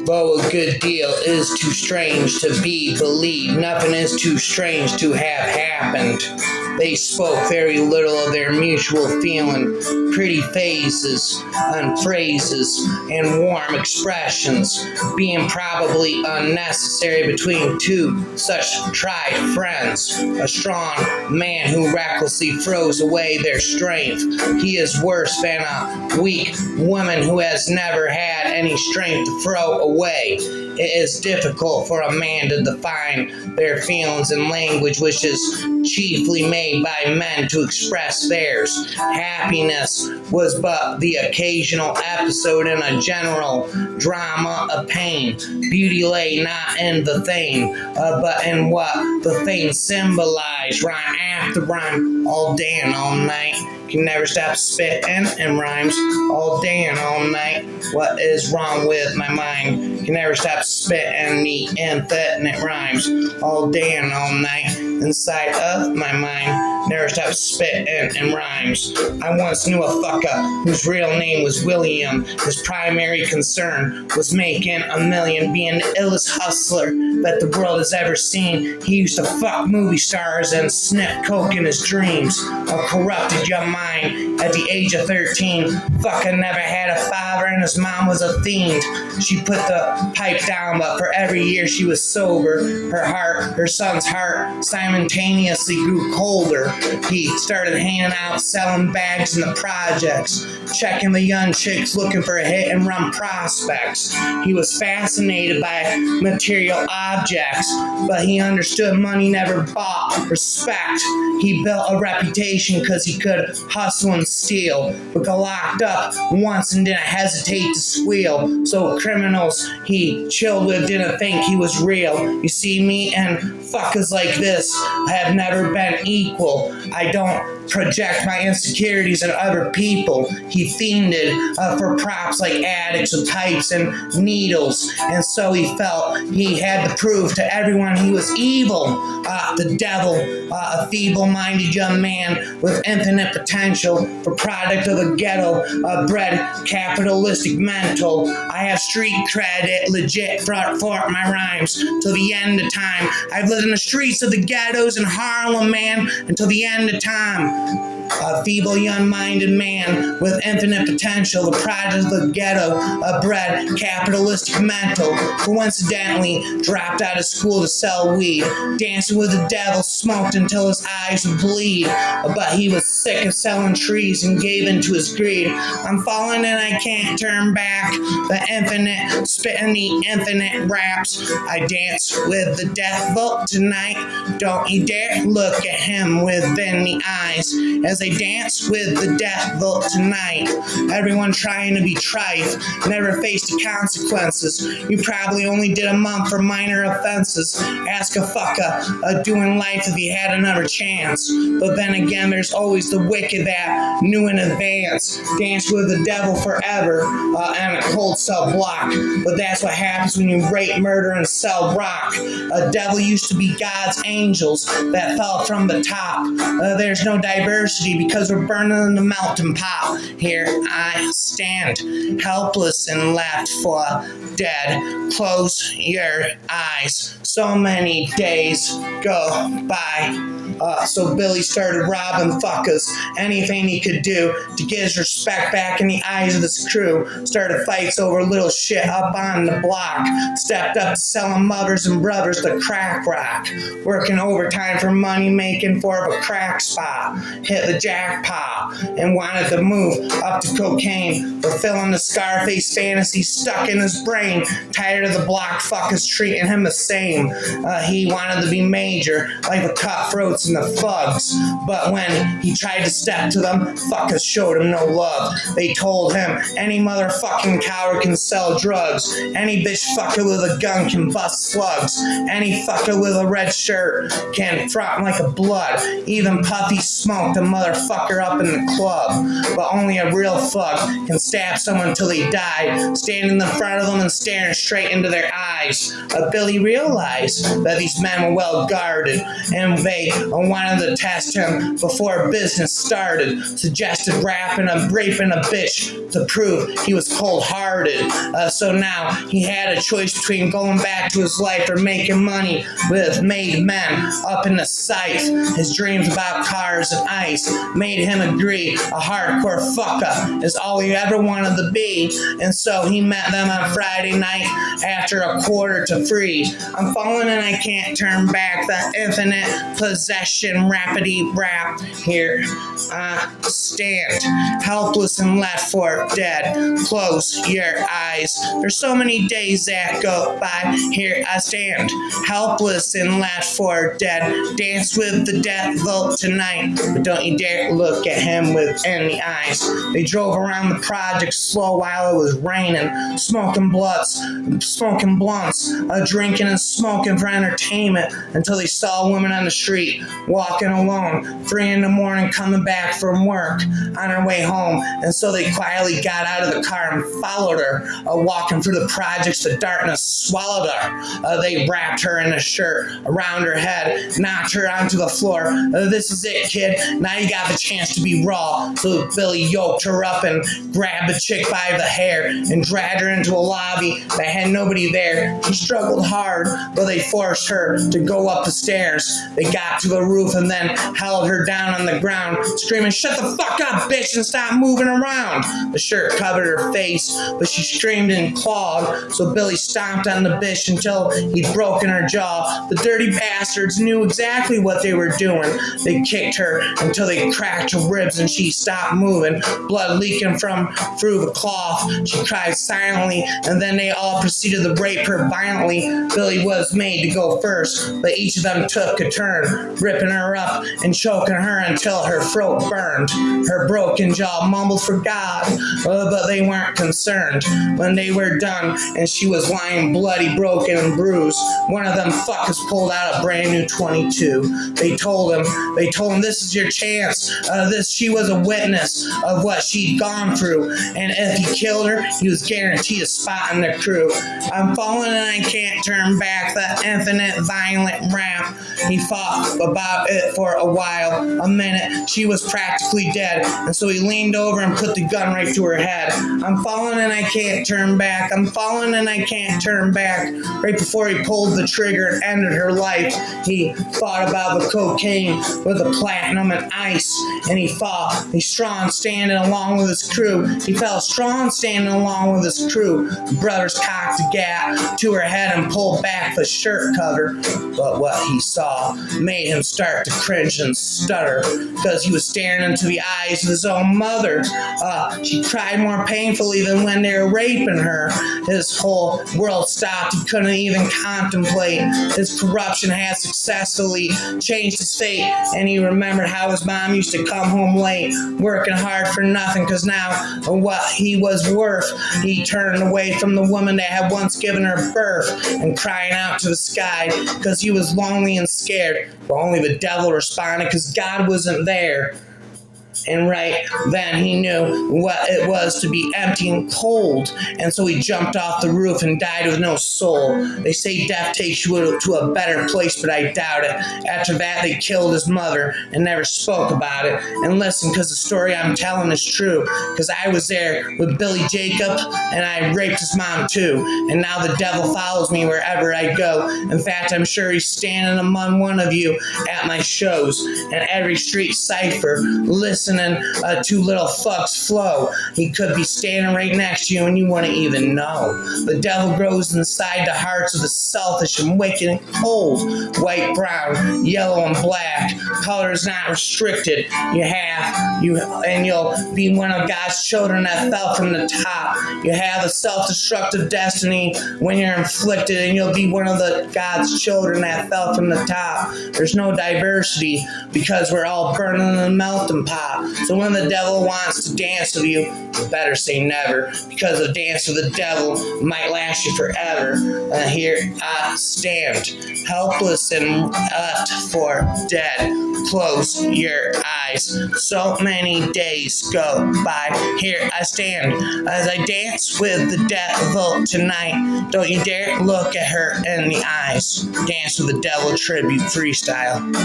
Though a good deal is too strange to be believed, nothing is too strange to have happened. They spoke very little of their mutual feeling, pretty faces and phrases and warm expressions, being probably unnecessary between two such tried friends. A strong man who recklessly throws away their strength. He is worse than a weak woman who has never had any strength to throw away. It is difficult for a man to define their feelings in language which is chiefly made by men to express theirs. Happiness was but the occasional episode in a general drama of pain. Beauty lay not in the thing, but in what the thing symbolized. Rhyme after rhyme, all day and all night. Can never stop spitting and rhymes all day and all night. What is wrong with my mind? Can never stop spitting the infinite rhymes all day and all night. Inside of my mind, never stop spitting and rhymes. I once knew a fucker whose real name was William. His primary concern was making a million, being the illest hustler that the world has ever seen. He used to fuck movie stars and sniff coke in his dreams. A corrupted young mind at the age of 13. Fucker never had a father and his mom was a fiend. She put the pipe down, but for every year she was sober, her son's heart simultaneously grew colder. He started hanging out, selling bags in the projects, checking the young chicks looking for hit and run prospects. He was fascinated by material objects, but he understood money never bought respect. He built a reputation because he could hustle and steal, but got locked up once and didn't hesitate to squeal. So criminals he chilled with didn't think he was real. You see, me and fuckers like this have never been equal. I don't project my insecurities on other people. He fiended for props like addicts with pipes and needles, and so he felt he had to prove to everyone he was evil. The devil, a feeble-minded young man with infinite potential, for product of the ghetto, bred capitalistic mental. I have street credit, legit for my rhymes till the end of time. I've lived in the streets of the ghettos in Harlem, man, until the end of time. A feeble, young-minded man with infinite potential, the product of the ghetto, a bred capitalistic mental, who incidentally dropped out of school to sell weed, dancing with the devil, smoked until his eyes would bleed, but he was sick of selling trees and gave in to his greed. I'm falling and I can't turn back, the infinite, spitting the infinite raps. I dance with the devil tonight, don't you dare look at him within the eyes, as they dance with the devil tonight. Everyone trying to be trite, never faced the consequences. You probably only did a month for minor offenses. Ask a fucker doing life if he had another chance. But then again, there's always the wicked that knew in advance. Dance with the devil forever and a cold cell block. But that's what happens when you rape, murder, and sell rock. A devil used to be God's angels that fell from the top. There's no diversity because we're burning in the melting pot. Here I stand, helpless and left for dead. Close your eyes. So many days go by. So Billy started robbing fuckers, anything he could do to get his respect back in the eyes of his crew. Started fights over little shit up on the block. Stepped up to selling mothers and brothers to crack rock. Working overtime for money, making for a crack spot. Hit the jackpot and wanted to move up to cocaine, fulfilling the Scarface fantasy stuck in his brain. Tired of the block fuckers treating him the same. He wanted to be major, like the cutthroats and the thugs. But when he tried to step to them, fuckers showed him no love. They told him any motherfucking coward can sell drugs. Any bitch fucker with a gun can bust slugs. Any fucker with a red shirt can front like a blood. Even Puffy smoked a motherfucker up in the club. But only a real fuck can stab someone till they die, standing in front of them and staring straight into their eyes. Billy realized that these men were well guarded, and they I wanted to test him before business started. Suggested raping a bitch to prove he was cold-hearted. So now he had a choice between going back to his life or making money with made men up in the scythe. His dreams about cars and ice made him agree a hardcore fuck-up is all he ever wanted to be. And so he met them on Friday night after a quarter to free. I'm falling and I can't turn back. The infinite possession rapidy rap. Here I stand, helpless and left for dead. Close your eyes. There's so many days that go by. Here I stand, helpless and left for dead. Dance with the devil tonight, but don't you dare look at him with any eyes. They drove around the project slow while it was raining, smoking blunts, drinking and smoking for entertainment until they saw a woman on the street walking alone, 3 a.m, coming back from work on her way home. And so they quietly got out of the car and followed her, walking through the projects. The darkness swallowed her. They wrapped her in a shirt around her head, knocked her onto the floor. This is it, kid. Now you got the chance to be raw. So Billy yoked her up and grabbed the chick by the hair and dragged her into a lobby that had nobody there. She struggled hard, but they forced her to go up the stairs. They got to the roof and then held her down on the ground, screaming, "Shut the fuck up, bitch, and stop moving around." The shirt covered her face, but she screamed and clawed, so Billy stomped on the bitch until he'd broken her jaw. The dirty bastards knew exactly what they were doing. They kicked her until they cracked her ribs and she stopped moving, blood leaking from through the cloth. She cried silently, and then they all proceeded to rape her violently. Billy was made to go first, but each of them took a turn, ripping her up and choking her until her throat burned. Her broken jaw mumbled for God, but they weren't concerned. When they were done and she was lying bloody, broken, and bruised, one of them fuckers pulled out a brand new 22. They told him, "This is your chance." She was a witness of what she'd gone through, and if he killed her, he was guaranteed a spot in the crew. I'm falling and I can't turn back. The infinite violent rap. He thought about it for a while, a minute. She was practically dead, and so he leaned over and put the gun right to her head. I'm falling and I can't turn back. I'm falling and I can't turn back. Right before he pulled the trigger and ended her life, he thought about the cocaine with the platinum and ice, and he fought. He's strong standing along with his crew. He felt strong standing along with his crew. The brothers cocked the gat to her head and pulled back the shirt cover, but what he saw made him start to cringe and stutter, because he was staring into the eyes of his own mother. She cried more painfully than when they were raping her. His whole world stopped. He couldn't even contemplate. His corruption had successfully changed his fate, and he remembered how his mom used to come home late, working hard for nothing, because now what he was worth. He turned away from the woman that had once given her birth and crying out to the sky because he was lonely and scared. But only the devil responded because God wasn't there. And right then he knew what it was to be empty and cold, and so he jumped off the roof and died with no soul. They say death takes you to a better place, but I doubt it. After that, they killed his mother and never spoke about it. And listen, because the story I'm telling is true, because I was there with Billy Jacob, and I raped his mom too, and now the devil follows me wherever I go. In fact, I'm sure he's standing among one of you at my shows and every street cipher, listening to little fucks flow. He could be standing right next to you and you wouldn't even know. The devil grows inside the hearts of the selfish and wicked and cold. White, brown, yellow, and black. Color is not restricted. You'll be one of God's children that fell from the top. You have a self-destructive destiny when you're inflicted, and you'll be one of God's children that fell from the top. There's no diversity because we're all burning in the melting pot. So when the devil wants to dance with you, you better say never, because a dance with the devil might last you forever. Here I stand, helpless and left for dead. Close your eyes. So many days go by. Here I stand as I dance with the devil tonight. Don't you dare look at her in the eyes. Dance with the devil tribute freestyle.